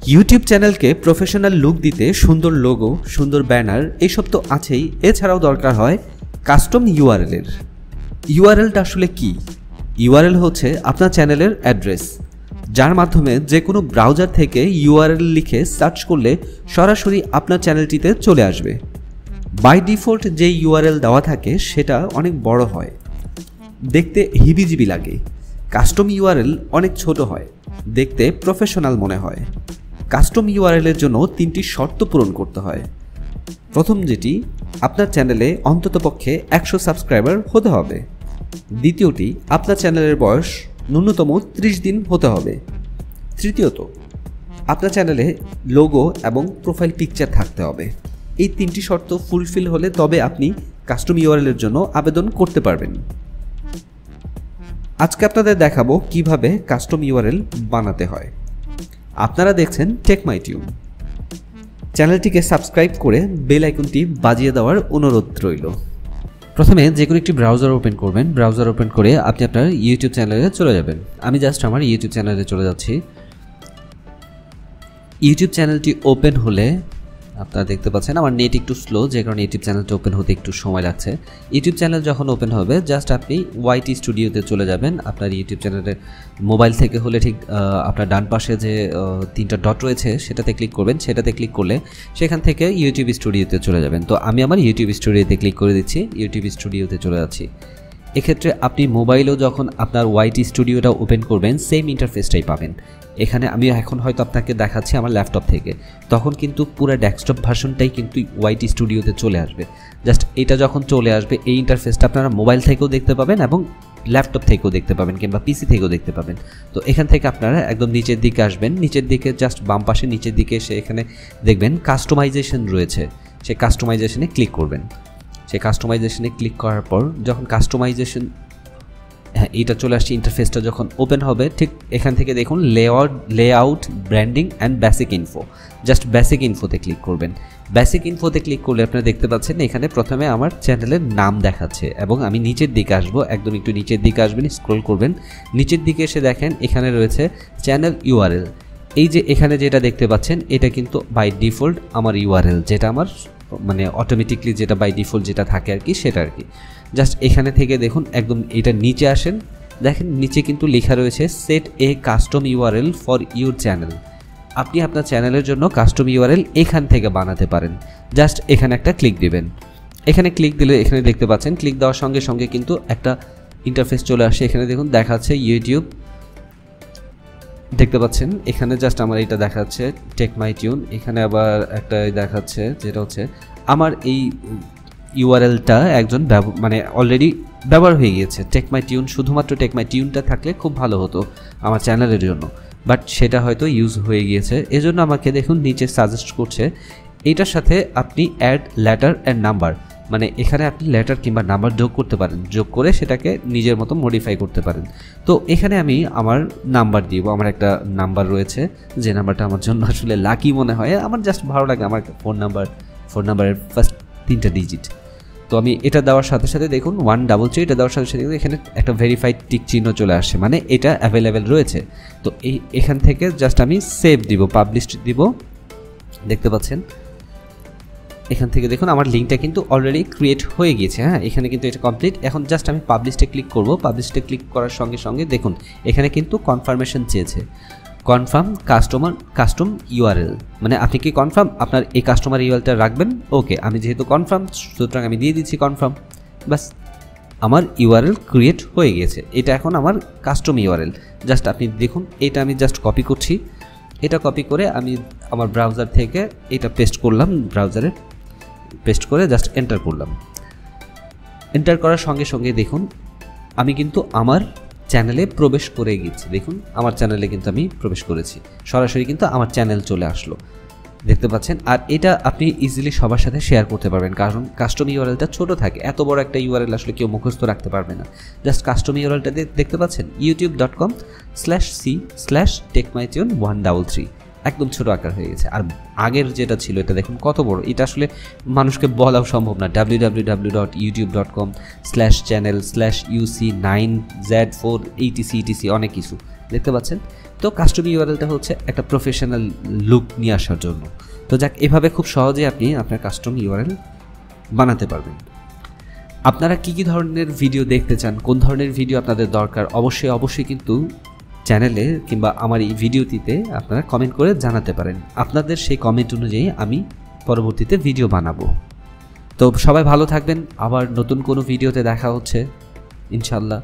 YouTube চ্যানেলকে professional look দিতে সুন্দর লোগো, সুন্দর ব্যানার এইসব তো আছেই, এছাড়াও দরকার হয় কাস্টম ইউআরএল-এর। ইউআরএলটা আসলে কি? ইউআরএল হচ্ছে আপনার চ্যানেলের অ্যাড্রেস, যার মাধ্যমে যে কোনো ব্রাউজার থেকে ইউআরএল লিখে সার্চ করলে সরাসরি আপনার চ্যানেলটিতে চলে আসবে। বাই ডিফল্ট যে ইউআরএল দেওয়া থাকে সেটা অনেক বড় হয়, দেখতে হিবিজিবি লাগে। কাস্টম ইউআরএল অনেক ছোট হয়, দেখতে প্রফেশনাল মনে হয়। কাস্টম ইউআরএলের জন্য 3টি শর্ত পূরণ করতে হয়। প্রথম যেটি, আপনার চ্যানেলে অন্ততপক্ষে 100 সাবস্ক্রাইবার হতে হবে। দ্বিতীয়টি, আপনার চ্যানেলের বয়স ন্যূনতম 30 দিন হতে হবে। তৃতীয়ত, আপনার চ্যানেলে লোগো এবং প্রোফাইল পিকচার থাকতে হবে। এই 3টি শর্ত ফুলফিল হলে তবে আপনি কাস্টম ইউআরএলের জন্য আবেদন করতে পারবেন। আজকে আপনাদের দেখাবো কিভাবে কাস্টম ইউআরএল বানাতে হয়। আপনারা দেখছেন টেকমাই টিউন। চ্যানেলটিকে সাবস্ক্রাইব করে বেল আইকনটি বাজিয়ে দেওয়ার অনুরোধ রইল। প্রথমে যে কোনো একটি ব্রাউজার ওপেন করবেন। ব্রাউজার ওপেন করে আপনি আপনার ইউটিউব চ্যানেলে চলে যাবেন। আমি জাস্ট আমার ইউটিউব চ্যানেলে চলে যাচ্ছি। ইউটিউব চ্যানেলটি ওপেন হলে আপনারা দেখতে পাচ্ছেন আমার নেট একটু স্লো, যে কারণে ইউটিউব চ্যানেলটা ওপেন হতে একটু সময় লাগছে। ইউটিউব চ্যানেল যখন ওপেন হবে জাস্ট আপনি ওয়াইটি স্টুডিওতে চলে যাবেন। আপনার ইউটিউব চ্যানেলের মোবাইল থেকে হলে ঠিক আপনার ডান পাশে যে 3টা ডট রয়েছে সেটাতে ক্লিক করবেন। সেটাতে ক্লিক করলে সেখান থেকে ইউটিউব স্টুডিওতে চলে যাবেন। তো আমি আমার ইউটিউব স্টুডিওতে ক্লিক করে দিচ্ছি, ইউটিউব স্টুডিওতে চলে যাচ্ছি। এক্ষেত্রে আপনি মোবাইলেও যখন আপনার ওয়াইটি স্টুডিওটা ওপেন করবেন সেম ইন্টারফেসটাই পাবেন। এখানে আমি এখন হয়তো আপনাকে দেখাচ্ছি আমার ল্যাপটপ থেকে, তখন কিন্তু পুরো ডেস্কটপ ভার্সনটাই কিন্তু ওয়াইটি স্টুডিওতে চলে আসবে। জাস্ট এটা যখন চলে আসবে এই ইন্টারফেসটা আপনারা মোবাইল থেকেও দেখতে পাবেন এবং ল্যাপটপ থেকেও দেখতে পাবেন কিংবা পিসি থেকেও দেখতে পাবেন। তো এখান থেকে আপনারা একদম নিচের দিকে আসবেন। নিচের দিকে জাস্ট বাম পাশে নিচের দিকে এসে এখানে দেখবেন কাস্টমাইজেশন রয়েছে, সেই কাস্টমাইজেশনে ক্লিক করবেন। সেই কাস্টমাইজেশনে ক্লিক করার পর যখন কাস্টমাইজেশন এটা চলে আসছে, ইন্টারফেসটা যখন ওপেন হবে ঠিক এখান থেকে দেখুন layout, branding and basic info. Just basic ইনফোতে ক্লিক করবেন। বেসিক ইনফোতে ক্লিক করলে আপনারা দেখতে পাচ্ছেন এখানে প্রথমে আমার চ্যানেলের নাম দেখাচ্ছে এবং আমি নিচের দিকে আসবো, একদম একটু নিচের দিকে আসবেন, স্ক্রল করবেন। নিচের দিকে এসে দেখেন এখানে রয়েছে চ্যানেল ইউআরএল। এই যে এখানে যেটা দেখতে পাচ্ছেন এটা কিন্তু বাই ডিফল্ট আমার ইউআরএল, যেটা আমার মানে অটোমেটিকলি যেটা বাই ডিফল্ট যেটা থাকে আর কি, সেটা আর কি। জাস্ট এখানে থেকে দেখুন একদম এটা নিচে আসেন, দেখেন নিচে কিন্তু লেখা রয়েছে set A custom URL for your channel. আপনি আপনার চ্যানেলের জন্য কাস্টম ইউআরএল এখান থেকে বানাতে পারেন। জাস্ট এখানে একটা ক্লিক দিবেন। এখানে ক্লিক দিলে এখানে দেখতে পাচ্ছেন ক্লিক দেওয়ার সঙ্গে সঙ্গে কিন্তু একটা ইন্টারফেস চলে আসে। এখানে দেখুন দেখাচ্ছে ইউটিউব, দেখতে পাচ্ছেন এখানে জাস্ট আমার এটা দেখাচ্ছে টেকমাই টিউন। এখানে আবার একটা দেখাচ্ছে যেটা হচ্ছে আমার এই ইউআরএলটা একজন মানে অলরেডি ব্যবহার হয়ে গিয়েছে। টেকমাই টিউন, শুধুমাত্র টেকমাই টিউনটা থাকলে খুব ভালো হতো আমার চ্যানেলের জন্য, বাট সেটা হয়তো ইউজ হয়ে গিয়েছে। এজন্য আমাকে দেখুন নিচে সাজেস্ট করছে এইটার সাথে আপনি অ্যাড লেটার অ্যান্ড নাম্বার, মানে এখানে আপনি লেটার কিংবা নাম্বার যোগ করতে পারেন, যোগ করে সেটাকে নিজের মতো মডিফাই করতে পারেন। তো এখানে আমি আমার নাম্বার দিব, আমার একটা নাম্বার রয়েছে যে নাম্বারটা আমার জন্য আসলে লাকি মনে হয়, আমার জাস্ট ভালো লাগে, আমার ফোন নাম্বারের ফার্স্ট 3টা ডিজিট। তো আমি এটা দেওয়ার সাথে সাথে দেখুন 133, এটা দেওয়ার সাথে সাথে এখানে একটা ভেরিফাইড টিক চিহ্ন চলে আসে, মানে এটা অ্যাভেলেবেল রয়েছে। তো এখান থেকে জাস্ট আমি সেভ দিব, পাবলিশ দিব, দেখতে পাচ্ছেন এখান থেকে দেখুন আমার লিঙ্কটা কিন্তু অলরেডি ক্রিয়েট হয়ে গিয়েছে। হ্যাঁ, এখানে কিন্তু এটা কমপ্লিট। এখন জাস্ট আমি পাবলিশে ক্লিক করব। পাবলিশে ক্লিক করার সঙ্গে সঙ্গে দেখুন এখানে কিন্তু কনফার্মেশন চেয়েছে, কনফার্ম কাস্টম ইউআরএল, মানে আপনি কি কনফার্ম আপনার এই কাস্টমার ইউআরএলটা রাখবেন? ওকে, আমি যেহেতু কনফার্ম সুতরাং আমি দিয়ে দিচ্ছি কনফার্ম। বাস আমার ইউআরএল ক্রিয়েট হয়ে গিয়েছে। এটা এখন আমার কাস্টম ইউআরএল। জাস্ট আপনি দেখুন এটা আমি জাস্ট কপি করছি। এটা কপি করে আমি আমার ব্রাউজার থেকে এটা পেস্ট করলাম, ব্রাউজারে পেস্ট করে জাস্ট এন্টার করলাম। এন্টার করার সঙ্গে সঙ্গে দেখুন আমি কিন্তু আমার চ্যানেলে প্রবেশ করে গেছি। দেখুন আমার চ্যানেলে কিন্তু আমি প্রবেশ করেছি, সরাসরি কিন্তু আমার চ্যানেল চলে আসলো, দেখতে পাচ্ছেন। আর এটা আপনি ইজিলি সবার সাথে শেয়ার করতে পারবেন, কারণ কাস্টম ইউআরএলটা ছোট থাকে, এত বড় একটা ইউআরএল আসলে কেউ মুখস্থ রাখতে পারবে না। জাস্ট কাস্টম ইউআরএলটা দেখতে পাচ্ছেন youtube.com/techmytune133, একদম ছোট আকার হয়ে গেছে। আর আগের যেটা ছিল এটা দেখুন কত বড়, এটা আসলে মানুষকে বলাও সম্ভব না। www.youtube.com/channel/uc9z4 etc অনেক কিছু, দেখতে পাচ্ছেন। তো কাস্টম ইউআরএলটা হচ্ছে একটা প্রফেশনাল লুক নিয়ে আসার জন্য। তো যাক, এভাবে খুব সহজে আপনি আপনার কাস্টম ইউআরএল বানাতে পারবেন। আপনারা কী কী ধরনের ভিডিও দেখতে চান, কোন ধরনের ভিডিও আপনাদের দরকার, অবশ্যই কিন্তু চ্যানেলে কিংবা আমার এই ভিডিওটিতে আপনারা কমেন্ট করে জানাতে পারেন। আপনাদের সেই কমেন্ট অনুযায়ী আমি পরবর্তীতে ভিডিও বানাবো। তো সবাই ভালো থাকবেন, আবার নতুন কোনো ভিডিওতে দেখা হচ্ছে ইনশাল্লাহ।